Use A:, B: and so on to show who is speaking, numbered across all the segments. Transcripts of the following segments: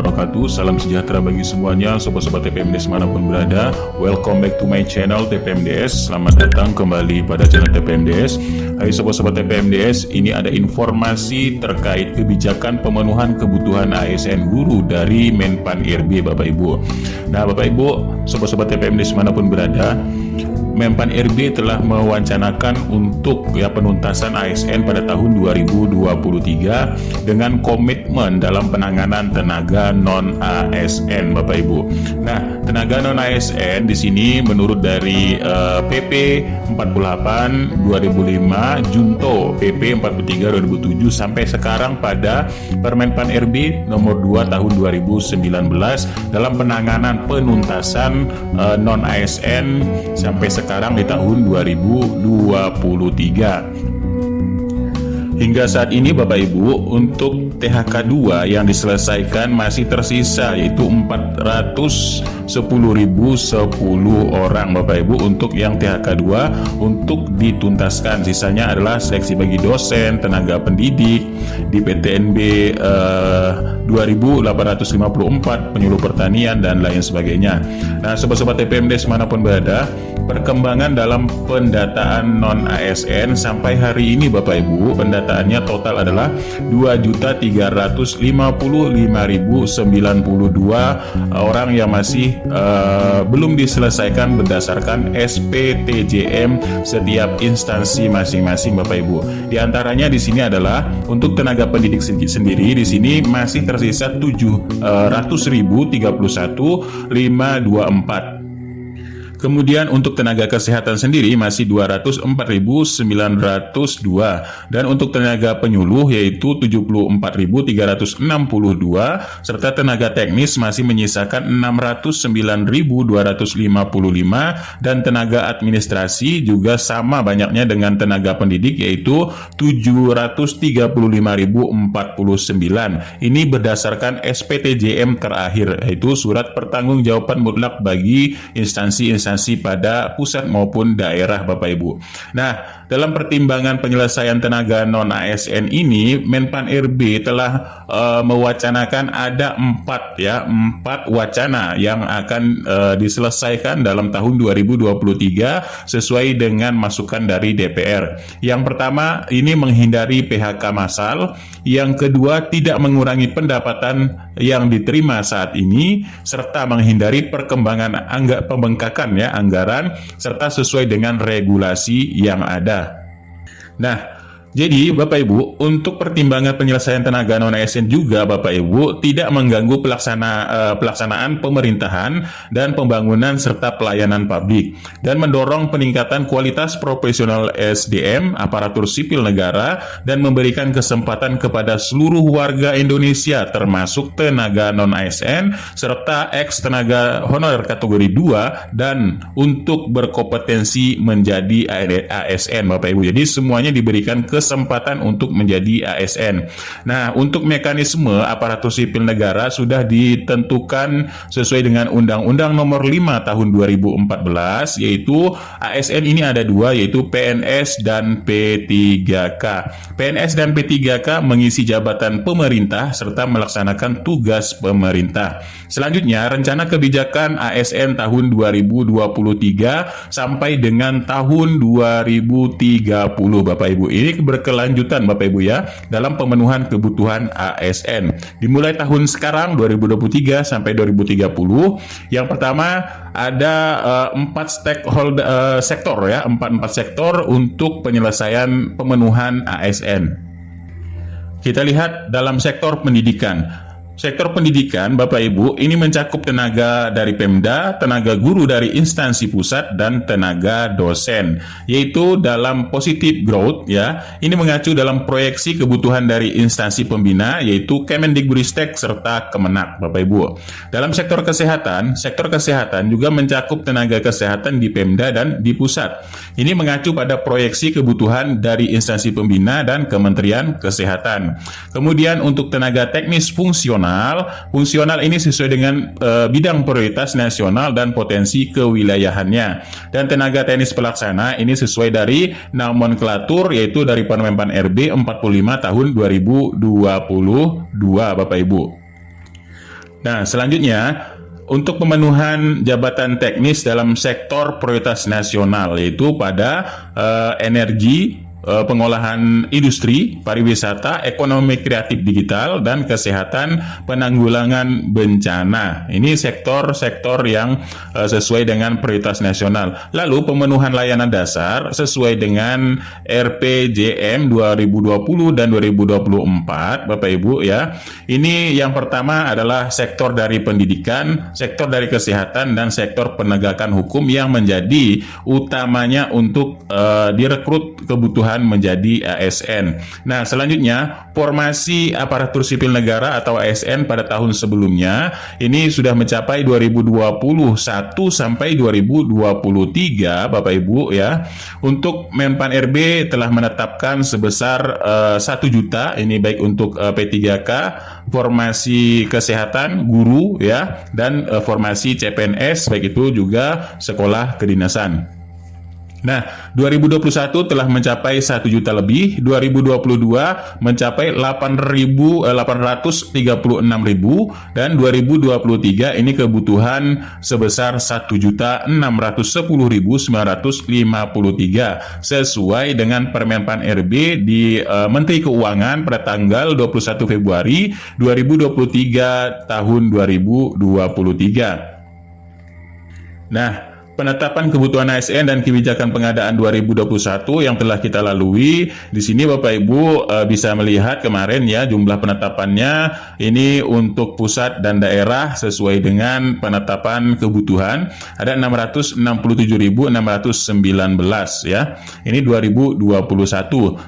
A: wabarakatuh. Salam sejahtera bagi semuanya, sobat-sobat TPMDS manapun berada. Welcome back to my channel TPMDS. Selamat datang kembali pada channel TPMDS. Hai sobat-sobat TPMDS, ini ada informasi terkait kebijakan pemenuhan kebutuhan ASN guru dari Menpan RB, Bapak Ibu. Nah, Bapak Ibu, sobat-sobat TPMDS manapun berada, Menpan RB telah mewacanakan untuk penuntasan ASN pada tahun 2023 dengan komitmen dalam penanganan tenaga non ASN, Bapak Ibu. Nah, tenaga non ASN di sini menurut dari PP 48 2005 Junto PP 43 2007 sampai sekarang pada Permenpan RB nomor 2 tahun 2019 dalam penanganan penuntasan non ASN sampai sekarang di tahun 2023. Hingga saat ini Bapak Ibu, untuk THK 2 yang diselesaikan masih tersisa, yaitu 410.010 orang Bapak Ibu untuk yang THK 2 untuk dituntaskan. Sisanya adalah seleksi bagi dosen, tenaga pendidik di PTNB 2.854, penyuluh pertanian dan lain sebagainya. Nah, sobat-sobat TPMDS manapun berada, perkembangan dalam pendataan non ASN sampai hari ini Bapak Ibu, pendataannya total adalah 2.355.092 orang yang masih belum diselesaikan berdasarkan SPTJM setiap instansi masing-masing Bapak Ibu. Di antaranya di sini adalah untuk tenaga pendidik sendiri di sini masih tersisa 700.031.524. Kemudian untuk tenaga kesehatan sendiri masih 204.902 dan untuk tenaga penyuluh yaitu 74.362 serta tenaga teknis masih menyisakan 609.255 dan tenaga administrasi juga sama banyaknya dengan tenaga pendidik yaitu 735.049. Ini berdasarkan SPTJM terakhir, yaitu surat pertanggungjawaban mutlak bagi instansi pada pusat maupun daerah Bapak Ibu. Nah, dalam pertimbangan penyelesaian tenaga non ASN ini, Menpan RB telah mewacanakan ada 4 wacana yang akan diselesaikan dalam tahun 2023 sesuai dengan masukan dari DPR. Yang pertama, ini menghindari PHK massal. Yang kedua, tidak mengurangi pendapatan yang diterima saat ini serta menghindari perkembangan pembengkakan anggaran serta sesuai dengan regulasi yang ada. Nah, jadi Bapak Ibu, untuk pertimbangan penyelesaian tenaga non ASN juga Bapak Ibu tidak mengganggu pelaksanaan pemerintahan dan pembangunan serta pelayanan publik dan mendorong peningkatan kualitas profesional SDM aparatur sipil negara dan memberikan kesempatan kepada seluruh warga Indonesia termasuk tenaga non ASN serta ex tenaga honorer kategori 2 dan untuk berkompetensi menjadi ASN Bapak Ibu. Jadi semuanya diberikan kesempatan untuk menjadi ASN. Nah, untuk mekanisme aparatur sipil negara sudah ditentukan sesuai dengan Undang-Undang Nomor 5 Tahun 2014, yaitu ASN ini ada 2, yaitu PNS dan P3K. PNS dan P3K mengisi jabatan pemerintah serta melaksanakan tugas pemerintah. Selanjutnya, rencana kebijakan ASN tahun 2023 sampai dengan tahun 2030 Bapak Ibu. Ini berkelanjutan Bapak Ibu ya dalam pemenuhan kebutuhan ASN. Dimulai tahun sekarang 2023 sampai 2030. Yang pertama ada 4 sektor ya, 4 sektor untuk penyelesaian pemenuhan ASN. Kita lihat dalam sektor pendidikan. Sektor pendidikan, Bapak Ibu, ini mencakup tenaga dari Pemda, tenaga guru dari instansi pusat, dan tenaga dosen, yaitu dalam positive growth ya. Ini mengacu dalam proyeksi kebutuhan dari instansi pembina, yaitu Kemendikbudristek serta Kemenak, Bapak Ibu. Dalam sektor kesehatan juga mencakup tenaga kesehatan di Pemda dan di pusat. Ini mengacu pada proyeksi kebutuhan dari instansi pembina dan Kementerian Kesehatan. Kemudian untuk tenaga teknis fungsional ini sesuai dengan bidang prioritas nasional dan potensi kewilayahannya. Dan tenaga teknis pelaksana ini sesuai dari nomenklatur yaitu dari Permenpan RB 45 tahun 2022 Bapak Ibu. Nah, selanjutnya untuk pemenuhan jabatan teknis dalam sektor prioritas nasional yaitu pada energi, pengolahan industri, pariwisata, ekonomi kreatif digital, dan kesehatan penanggulangan bencana. Ini sektor-sektor yang sesuai dengan prioritas nasional. Lalu pemenuhan layanan dasar sesuai dengan RPJM 2020 dan 2024, Bapak Ibu ya. Ini yang pertama adalah sektor dari pendidikan, sektor dari kesehatan, dan sektor penegakan hukum yang menjadi utamanya untuk direkrut kebutuhan menjadi ASN. Nah, selanjutnya formasi aparatur sipil negara atau ASN pada tahun sebelumnya ini sudah mencapai 2021 sampai 2023, Bapak Ibu ya. Untuk Menpan RB telah menetapkan sebesar 1 juta, ini baik untuk P3K, formasi kesehatan guru ya, dan formasi CPNS baik itu juga sekolah kedinasan. Nah, 2021 telah mencapai 1 juta lebih, 2022 mencapai 836.000, dan 2023 ini kebutuhan sebesar 1.610.953 sesuai dengan Permenpan RB di Menteri Keuangan pada tanggal 21 Februari 2023 tahun 2023. Nah, penetapan kebutuhan ASN dan kebijakan pengadaan 2021 yang telah kita lalui. Di sini Bapak Ibu bisa melihat kemarin ya jumlah penetapannya ini untuk pusat dan daerah sesuai dengan penetapan kebutuhan ada 667.619 ya. Ini 2021.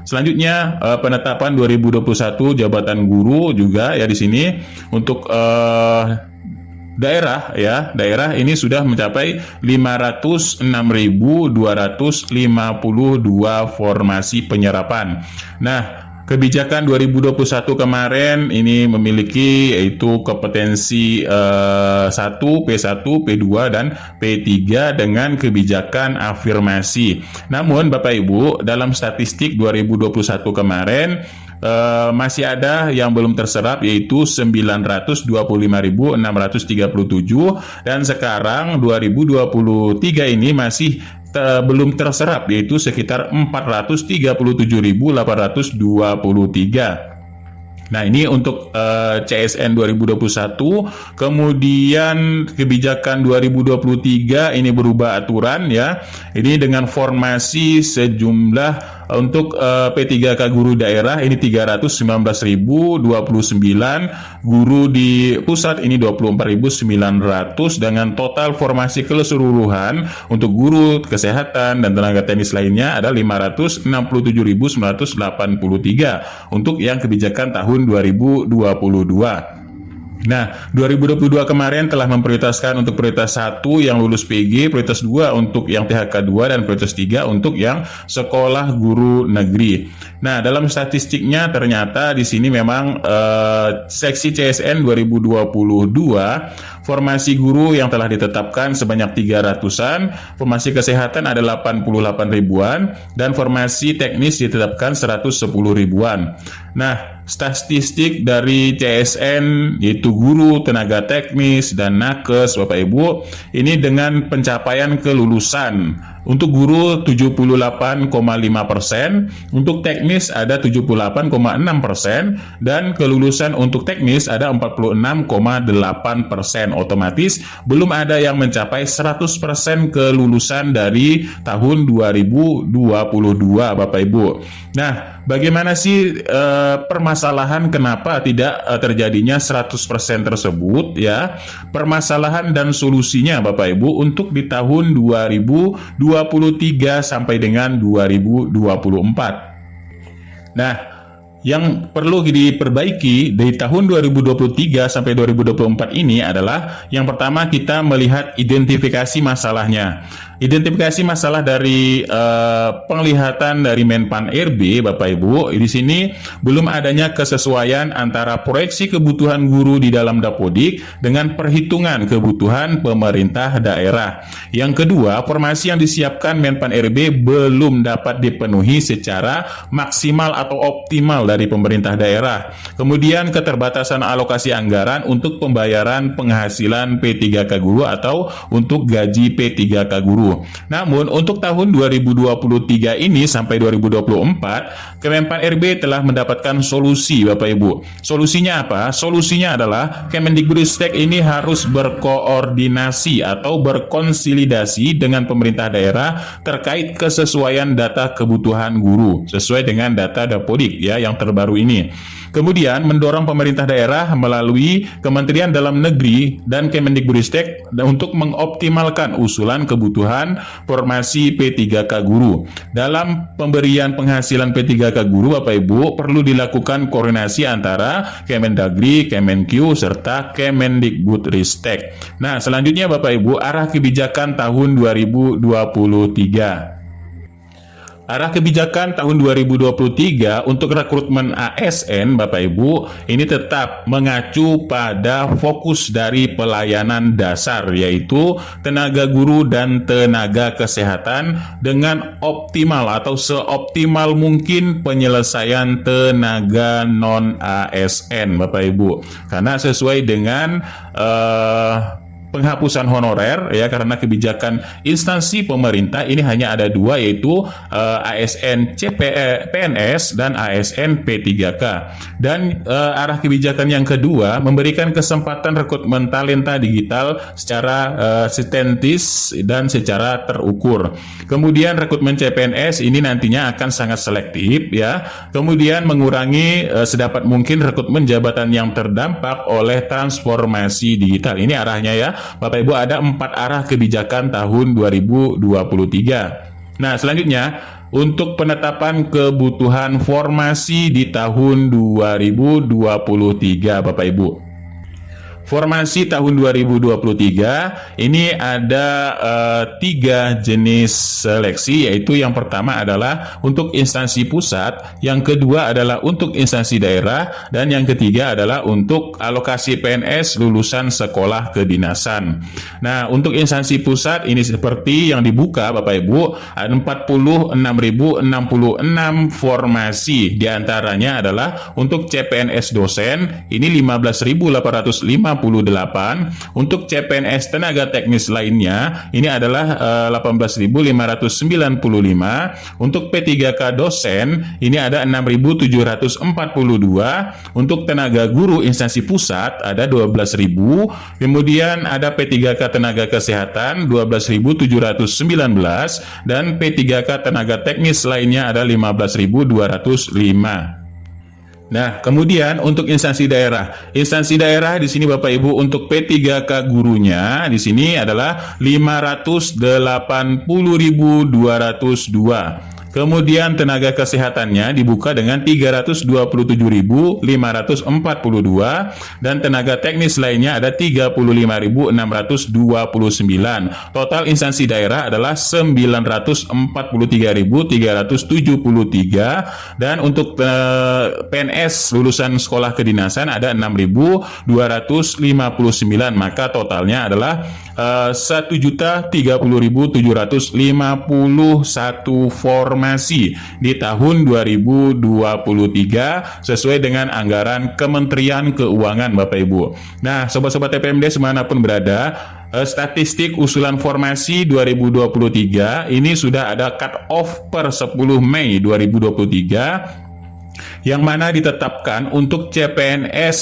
A: Selanjutnya penetapan 2021 jabatan guru juga ya di sini untuk daerah ini sudah mencapai 506.252 formasi penyerapan. Nah, kebijakan 2021 kemarin ini memiliki yaitu kompetensi 1, P1, P2, dan P3 dengan kebijakan afirmasi. Namun Bapak Ibu, dalam statistik 2021 kemarin masih ada yang belum terserap yaitu 925.637, dan sekarang 2023 ini masih belum terserap yaitu sekitar 437.823. Nah, ini untuk CSN 2021. Kemudian kebijakan 2023 ini berubah aturan ya. Ini dengan formasi sejumlah untuk P3K guru daerah ini 319.029, guru di pusat ini 24.900, dengan total formasi keseluruhan untuk guru kesehatan dan tenaga teknis lainnya ada 567.983 untuk yang kebijakan tahun 2022. Nah, 2022 kemarin telah memprioritaskan untuk prioritas 1 yang lulus PG, prioritas 2 untuk yang THK 2, dan prioritas 3 untuk yang sekolah guru negeri. Nah, dalam statistiknya ternyata di sini memang seksi CSN 2022 formasi guru yang telah ditetapkan sebanyak 300-an, formasi kesehatan ada 88 ribuan, dan formasi teknis ditetapkan 110 ribuan. Nah, statistik dari CSN yaitu guru, tenaga teknis, dan nakes Bapak Ibu ini dengan pencapaian kelulusan untuk guru 78,5%, untuk teknis ada 78,6%, dan kelulusan untuk teknis ada 46,8%. Otomatis belum ada yang mencapai 100% kelulusan dari tahun 2022 Bapak Ibu. Nah, bagaimana sih permasalahan kenapa tidak terjadinya 100% tersebut ya? Permasalahan dan solusinya Bapak Ibu untuk di tahun 2023 sampai dengan 2024. Nah, yang perlu diperbaiki dari tahun 2023 sampai 2024 ini adalah yang pertama kita melihat identifikasi masalahnya. Identifikasi masalah dari penglihatan dari Menpan RB, Bapak Ibu, di sini belum adanya kesesuaian antara proyeksi kebutuhan guru di dalam Dapodik dengan perhitungan kebutuhan pemerintah daerah. Yang kedua, formasi yang disiapkan Menpan RB belum dapat dipenuhi secara maksimal atau optimal dari pemerintah daerah. Kemudian keterbatasan alokasi anggaran untuk pembayaran penghasilan P3K guru atau untuk gaji P3K guru. Namun untuk tahun 2023 ini sampai 2024, Kemenpan RB telah mendapatkan solusi, Bapak Ibu. Solusinya apa? Solusinya adalah Kemendikbudristek ini harus berkoordinasi atau berkonsolidasi dengan pemerintah daerah terkait kesesuaian data kebutuhan guru sesuai dengan data Dapodik ya yang terbaru ini. Kemudian mendorong pemerintah daerah melalui Kementerian Dalam Negeri dan Kemendikbudristek untuk mengoptimalkan usulan kebutuhan formasi P3K guru. Dalam pemberian penghasilan P3K guru, Bapak Ibu, perlu dilakukan koordinasi antara Kemendagri, Kemenkyu, serta Kemendikbudristek. Nah, selanjutnya Bapak Ibu, arah kebijakan tahun 2023. Arah kebijakan tahun 2023 untuk rekrutmen ASN, Bapak Ibu, ini tetap mengacu pada fokus dari pelayanan dasar, yaitu tenaga guru dan tenaga kesehatan dengan optimal atau seoptimal mungkin penyelesaian tenaga non-ASN, Bapak Ibu. Karena sesuai dengan penghapusan honorer ya, karena kebijakan instansi pemerintah ini hanya ada dua, yaitu ASN PNS dan ASN P3K. Dan arah kebijakan yang kedua memberikan kesempatan rekrutmen talenta digital secara sistematis dan secara terukur. Kemudian rekrutmen CPNS ini nantinya akan sangat selektif ya. Kemudian mengurangi sedapat mungkin rekrutmen jabatan yang terdampak oleh transformasi digital. Ini arahnya ya Bapak Ibu, ada 4 arah kebijakan tahun 2023. Nah, selanjutnya untuk penetapan kebutuhan formasi di tahun 2023, Bapak Ibu. Formasi tahun 2023 ini ada 3 jenis seleksi, yaitu yang pertama adalah untuk instansi pusat, yang kedua adalah untuk instansi daerah, dan yang ketiga adalah untuk alokasi PNS lulusan sekolah kedinasan. Nah, untuk instansi pusat ini seperti yang dibuka, Bapak Ibu, ada 46.066 formasi, diantaranya adalah untuk CPNS dosen, ini 15.858. Untuk CPNS tenaga teknis lainnya ini adalah 18.595. Untuk P3K dosen ini ada 6.742. Untuk tenaga guru instansi pusat ada 12.000. Kemudian ada P3K tenaga kesehatan 12.719 dan P3K tenaga teknis lainnya ada 15.205. Nah, kemudian untuk instansi daerah di sini Bapak Ibu, untuk P3K gurunya di sini adalah 580.202. Kemudian tenaga kesehatannya dibuka dengan 327.542 dan tenaga teknis lainnya ada 35.629. Total instansi daerah adalah 943.373 dan untuk PNS lulusan sekolah kedinasan ada 6.259. Maka totalnya adalah 1.030.751 formasi di tahun 2023 sesuai dengan anggaran Kementerian Keuangan, Bapak Ibu. Nah, sobat-sobat TPMD semanapun berada, statistik usulan formasi 2023 ini sudah ada cut off per 10 Mei 2023, yang mana ditetapkan untuk CPNS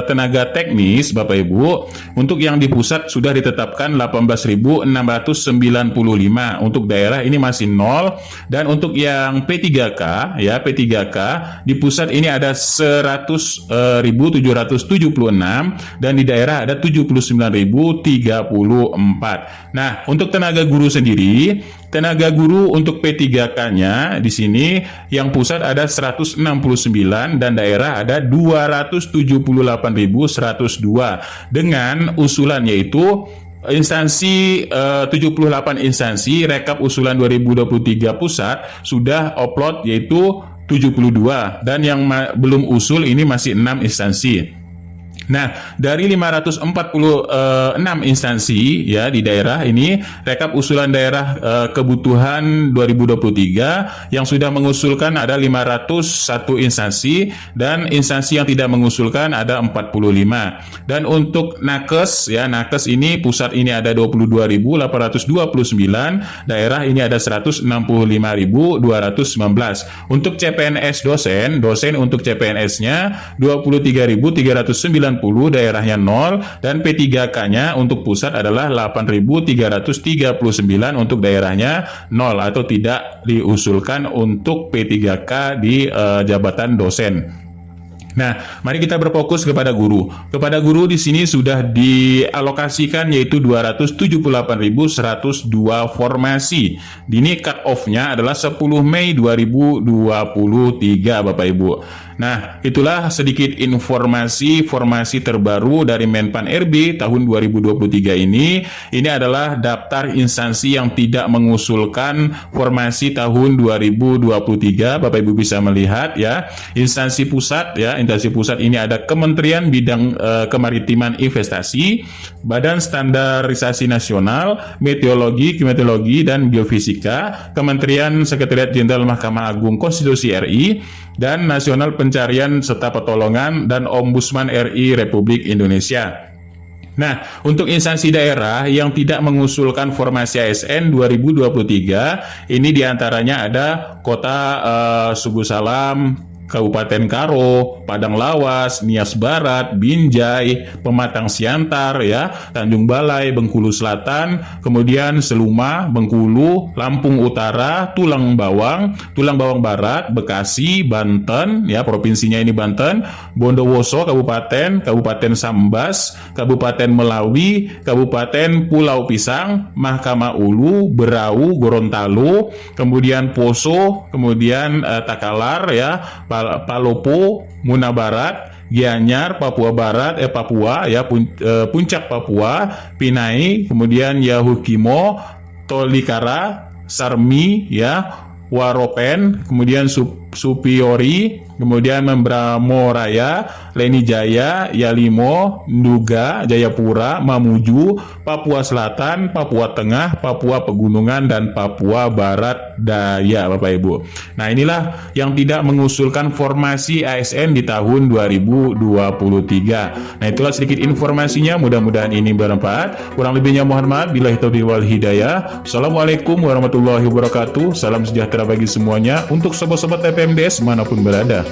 A: tenaga teknis, Bapak Ibu, untuk yang di pusat sudah ditetapkan 18.695, untuk daerah ini masih 0, dan untuk yang P3K ya, P3K di pusat ini ada 100.776 dan di daerah ada 79.034. Nah, untuk tenaga guru sendiri, tenaga guru untuk P3K-nya di sini yang pusat ada 169 dan daerah ada 278.102 dengan usulan yaitu instansi 78 instansi rekap usulan 2023 pusat sudah upload yaitu 72, dan yang belum usul ini masih 6 instansi. Nah, dari 546 instansi ya di daerah ini, rekap usulan daerah kebutuhan 2023 yang sudah mengusulkan ada 501 instansi, dan instansi yang tidak mengusulkan ada 45. Dan untuk nakes ya, nakes ini pusat ini ada 22.829, daerah ini ada 165.219. Untuk CPNS dosen untuk CPNS-nya 23.390, daerahnya 0, dan P3K-nya untuk pusat adalah 8.339, untuk daerahnya 0 atau tidak diusulkan untuk P3K di jabatan dosen. Nah, mari kita berfokus kepada guru. Kepada guru di sini sudah dialokasikan yaitu 278.102 formasi. Ini cut off-nya adalah 10 Mei 2023, Bapak Ibu. Nah, itulah sedikit informasi formasi terbaru dari Menpan RB tahun 2023 ini. Ini adalah daftar instansi yang tidak mengusulkan formasi tahun 2023. Bapak Ibu bisa melihat ya, instansi pusat ya. Instansi pusat ini ada Kementerian Bidang Kemaritiman Investasi, Badan Standarisasi Nasional, Meteorologi, Klimatologi, dan Geofisika, Kementerian Sekretariat Jenderal Mahkamah Agung Konstitusi RI, dan Nasional Pencarian serta Pertolongan, dan Ombudsman RI Republik Indonesia. Nah, untuk instansi daerah yang tidak mengusulkan formasi ASN 2023, ini diantaranya ada Kota Sugu Salam, Kabupaten Karo, Padang Lawas, Nias Barat, Binjai, Pematang Siantar, ya, Tanjung Balai, Bengkulu Selatan, kemudian Seluma, Bengkulu, Lampung Utara, Tulang Bawang Barat, Bekasi, Banten, ya, provinsinya ini Banten, Bondowoso Kabupaten, Kabupaten Sambas, Kabupaten Melawi, Kabupaten Pulau Pisang, Mahkamah Ulu, Berau, Gorontalo, kemudian Poso, kemudian Takalar, ya, Palopo, Muna Barat, Gianyar, Papua Barat, Papua, ya, Puncak Papua, Pinai, kemudian Yahukimo, Tolikara, Sarmi, ya, Waropen, kemudian Supiori, kemudian Membramo Raya, Leni Jaya, Yalimo, Nduga, Jayapura, Mamuju, Papua Selatan, Papua Tengah, Papua Pegunungan, dan Papua Barat Daya, Bapak Ibu. Nah, inilah yang tidak mengusulkan formasi ASN di tahun 2023. Nah, itulah sedikit informasinya, mudah-mudahan ini bermanfaat. Kurang lebihnya mohon maaf, billahi taufiq wal hidayah. Assalamualaikum warahmatullahi wabarakatuh. Salam sejahtera bagi semuanya untuk sobat-sobat TPMDS manapun berada.